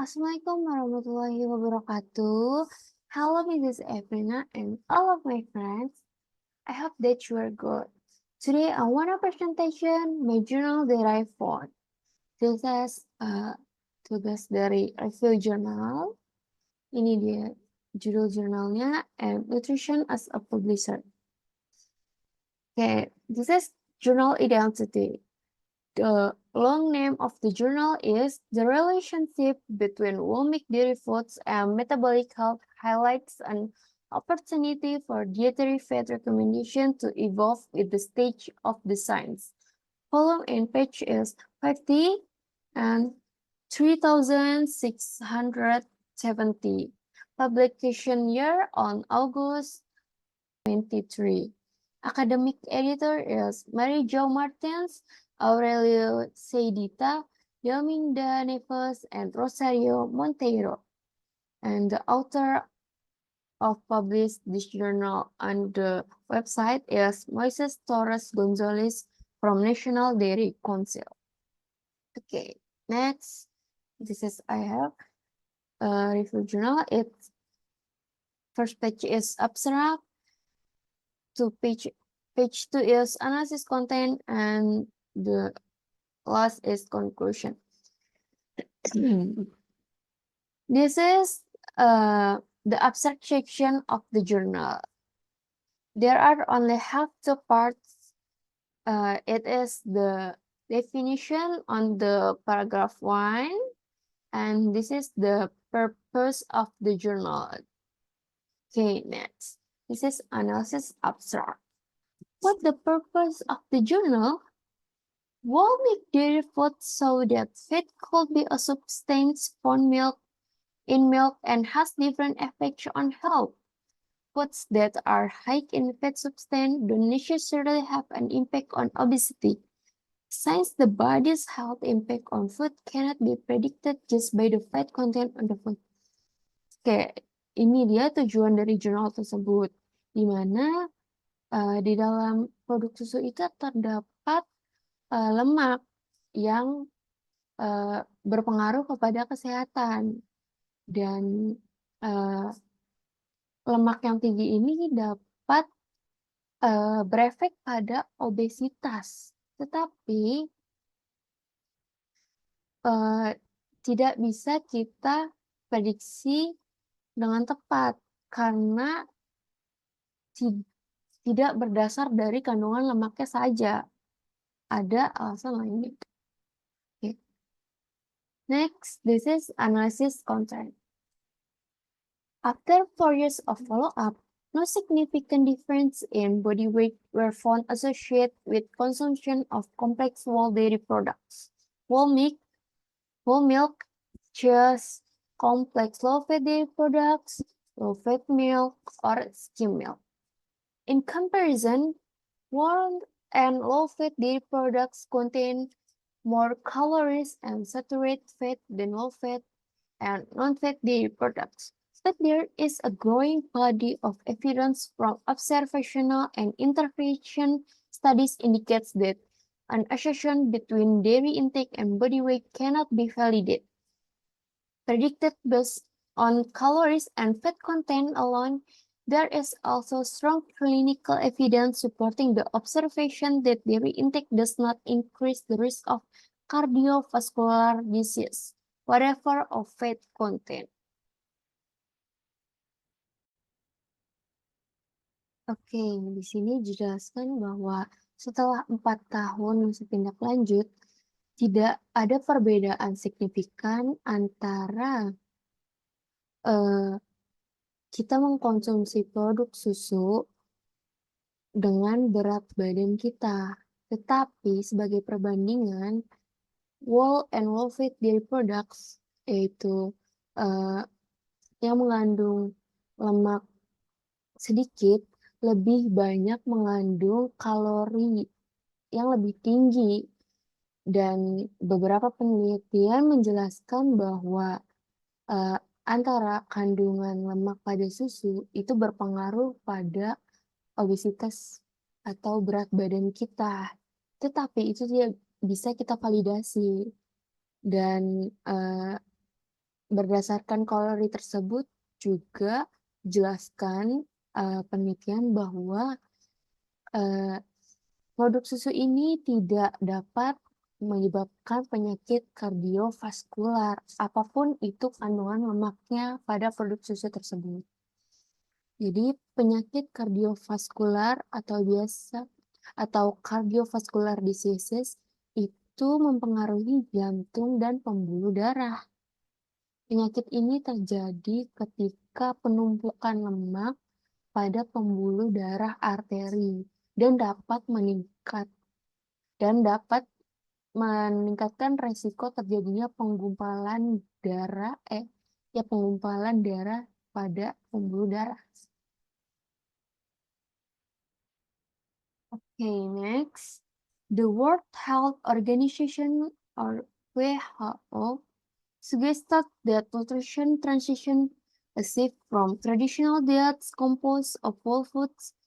Assalamualaikum warahmatullahi wabarakatuh. Hello, Mrs. Evelina and all of my friends. I hope that you are good. Today, I want a presentation my journal that I found. This is tugas dari review journal. Ini dia judul jurnalnya, and Nutrition as a Publisher. Okay, this is journal identity. The long name of the journal is The Relationship Between Whole Milk Dairy Foods and Metabolic Health Highlights an Opportunity for Dietary Fat Recommendation to Evolve with the Stage of the Science. Column and page is 50 and 3670. Publication year on August 23. Academic editor is Mary Jo Martins, Aurelio Seidita, Yominda Neves, and Rosario Monteiro. And the author of published this journal on the website is Moises Torres Gonzalez from National Dairy Council. Okay, next, I have a review journal. Its first page is abstract. Page 2 is analysis content, and the last is conclusion. This is the abstract section of the journal. There are only half the parts. It is the definition on the paragraph 1, and this is the purpose of the journal. Okay, next. This is analysis abstract. What the purpose of the journal? Whole milk dairy foods show that fat could be a substance found in milk and has different effects on health. Foods that are high in fat substance don't necessarily have an impact on obesity. Since the body's health impact on food cannot be predicted just by the fat content on the food. Oke, ini dia tujuan dari jurnal tersebut, di mana di dalam produk susu itu terdapat lemak yang berpengaruh kepada kesehatan, dan lemak yang tinggi ini dapat berefek pada obesitas, tetapi tidak bisa kita prediksi dengan tepat karena tidak berdasar dari kandungan lemaknya saja. Ada alasan lainnya. Okay. Next, this is analysis content. After 4 years of follow-up, no significant difference in body weight were found associated with consumption of complex whole dairy products. Whole milk, cheese, complex low-fat dairy products, low-fat milk, or skim milk. In comparison, whole and low-fat dairy products contain more calories and saturated fat than low-fat and non-fat dairy products. But there is a growing body of evidence from observational and intervention studies indicates that an association between dairy intake and body weight cannot be validated. Predicted based on calories and fat content alone, there is also strong clinical evidence supporting the observation that dairy intake does not increase the risk of cardiovascular disease, whatever of fat content. Oke, di sini dijelaskan bahwa setelah 4 tahun masa tindak lanjut, tidak ada perbedaan signifikan antara kita mengkonsumsi produk susu dengan berat badan kita. Tetapi sebagai perbandingan, whole and low-fat dairy products, yaitu yang mengandung lemak sedikit, lebih banyak mengandung kalori yang lebih tinggi. Dan beberapa penelitian menjelaskan bahwa antara kandungan lemak pada susu itu berpengaruh pada obesitas atau berat badan kita. Tetapi itu tidak bisa kita validasi. Dan berdasarkan kalori tersebut juga jelaskan penelitian bahwa produk susu ini tidak dapat menyebabkan penyakit kardiovaskular, apapun itu kandungan lemaknya pada produk susu tersebut. Jadi penyakit kardiovaskular atau cardiovascular diseases itu mempengaruhi jantung dan pembuluh darah. Penyakit ini terjadi ketika penumpukan lemak pada pembuluh darah arteri dan dapat meningkatkan resiko terjadinya penggumpalan darah pada pembuluh darah. Okay, next. The World Health Organization, or WHO, suggested that nutrition transition a shift from traditional diets composed of whole foods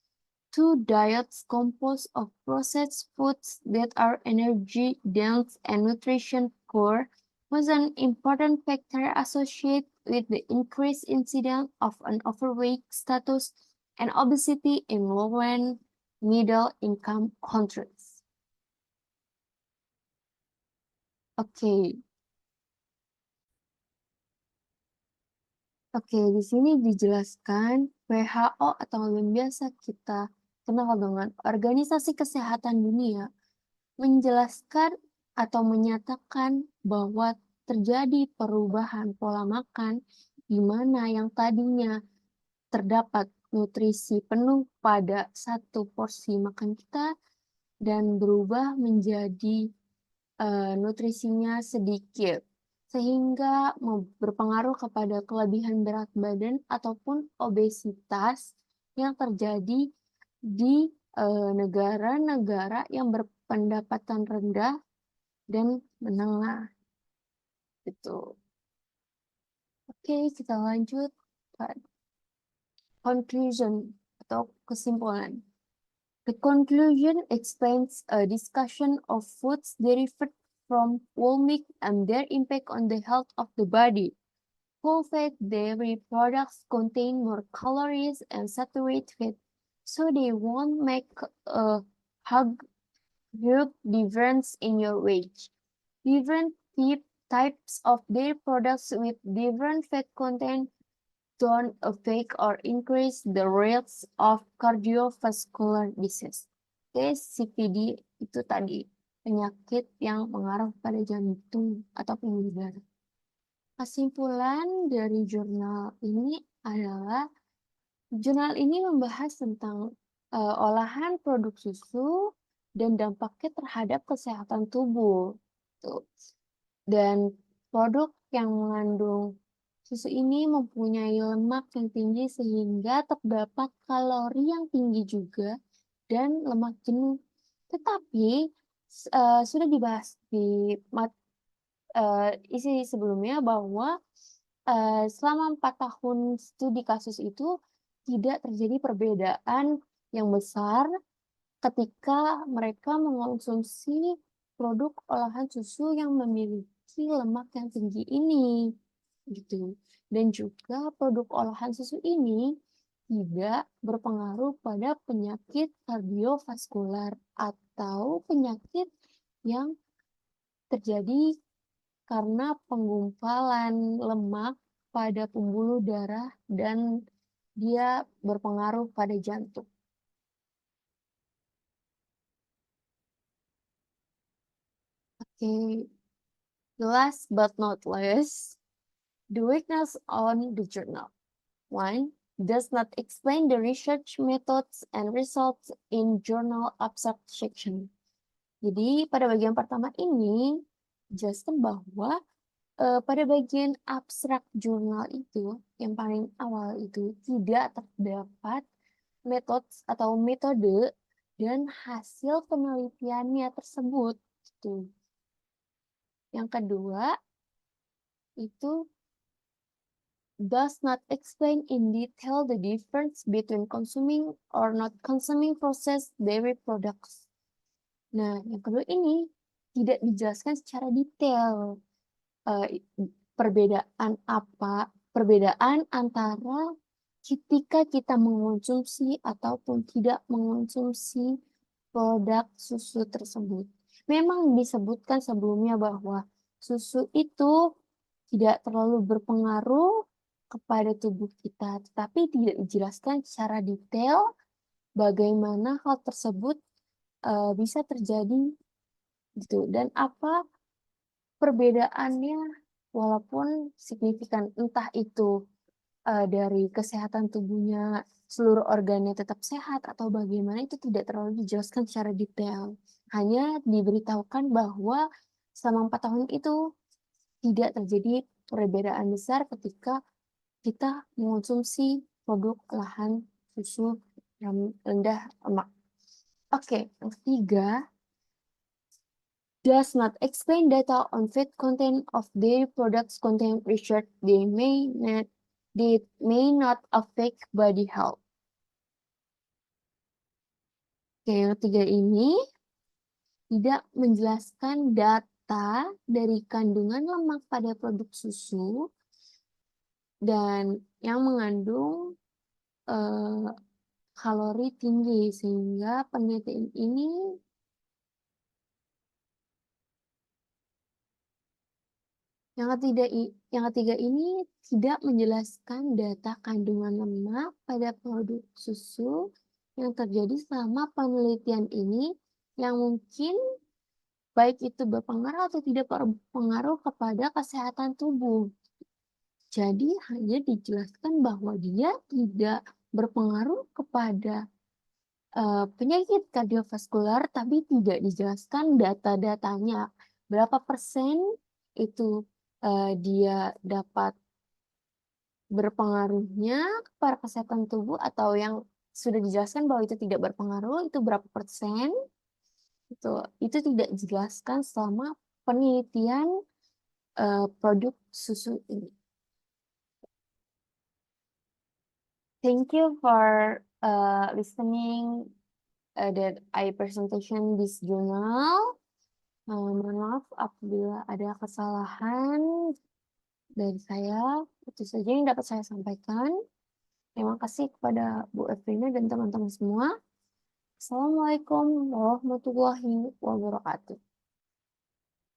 to diets composed of processed foods that are energy dense and nutrition poor was an important factor associated with the increased incidence of an overweight status and obesity in low and middle income countries. Oke, di sini dijelaskan WHO atau yang biasa kita kenal dengan Organisasi Kesehatan Dunia menjelaskan atau menyatakan bahwa terjadi perubahan pola makan di mana yang tadinya terdapat nutrisi penuh pada satu porsi makan kita dan berubah menjadi nutrisinya sedikit, sehingga berpengaruh kepada kelebihan berat badan ataupun obesitas yang terjadi di negara-negara yang berpendapatan rendah dan menengah. Gitu. Oke, kita lanjut pada conclusion atau kesimpulan. The conclusion explains a discussion of foods derived from whole milk and their impact on the health of the body. Whole-fat dairy products contain more calories and saturated fat, so they won't make a huge difference in your weight. Different types of dairy products with different fat content don't affect or increase the rates of cardiovascular disease. Oke, CVD itu tadi penyakit yang mengarah pada jantung atau pembuluh darah. Kesimpulan dari jurnal ini adalah jurnal ini membahas tentang olahan produk susu dan dampaknya terhadap kesehatan tubuh. Tuh. Dan produk yang mengandung susu ini mempunyai lemak yang tinggi sehingga terdapat kalori yang tinggi juga dan lemak jenuh. Tetapi sudah dibahas di isi sebelumnya bahwa selama 4 tahun studi kasus itu tidak terjadi perbedaan yang besar ketika mereka mengonsumsi produk olahan susu yang memiliki lemak yang tinggi ini. Gitu. Dan juga produk olahan susu ini tidak berpengaruh pada penyakit kardiovaskular atau penyakit yang terjadi karena penggumpalan lemak pada pembuluh darah dan dia berpengaruh pada jantung. Oke, last but not least, the weakness on the journal. 1. Does not explain the research methods and results in journal abstract section. Jadi pada bagian pertama ini, jelaskan bahwa pada bagian abstrak jurnal itu, yang paling awal itu, tidak terdapat metode dan hasil penelitiannya tersebut. Gitu. Yang kedua, itu does not explain in detail the difference between consuming or not consuming processed dairy products. Nah, yang kedua ini tidak dijelaskan secara detail perbedaan antara ketika kita mengonsumsi ataupun tidak mengonsumsi produk susu tersebut. Memang disebutkan sebelumnya bahwa susu itu tidak terlalu berpengaruh kepada tubuh kita, tetapi tidak dijelaskan secara detail bagaimana hal tersebut bisa terjadi gitu dan apa perbedaannya walaupun signifikan, entah itu dari kesehatan tubuhnya, seluruh organnya tetap sehat atau bagaimana itu tidak terlalu dijelaskan secara detail. Hanya diberitahukan bahwa selama 4 tahun itu tidak terjadi perbedaan besar ketika kita mengonsumsi produk olahan susu yang rendah lemak. Oke, yang ketiga, does not explain data on fat content of dairy products contain research they may not affect body health. Oke, yang ketiga ini tidak menjelaskan data dari kandungan lemak pada produk susu dan yang mengandung kalori tinggi sehingga penelitian ini yang ketiga ini tidak menjelaskan data kandungan lemak pada produk susu yang terjadi selama penelitian ini yang mungkin baik itu berpengaruh atau tidak berpengaruh kepada kesehatan tubuh. Jadi hanya dijelaskan bahwa dia tidak berpengaruh kepada penyakit kardiovaskular, tapi tidak dijelaskan data-datanya. Berapa persen itu dia dapat berpengaruhnya kepada kesehatan tubuh atau yang sudah dijelaskan bahwa itu tidak berpengaruh, itu berapa persen, itu tidak dijelaskan selama penelitian produk susu ini. Thank you for listening that I presentation this journal. Mohon maaf apabila ada kesalahan dari saya. Itu saja yang dapat saya sampaikan. Terima kasih kepada Bu Evelina dan teman-teman semua. Assalamualaikum warahmatullahi wabarakatuh.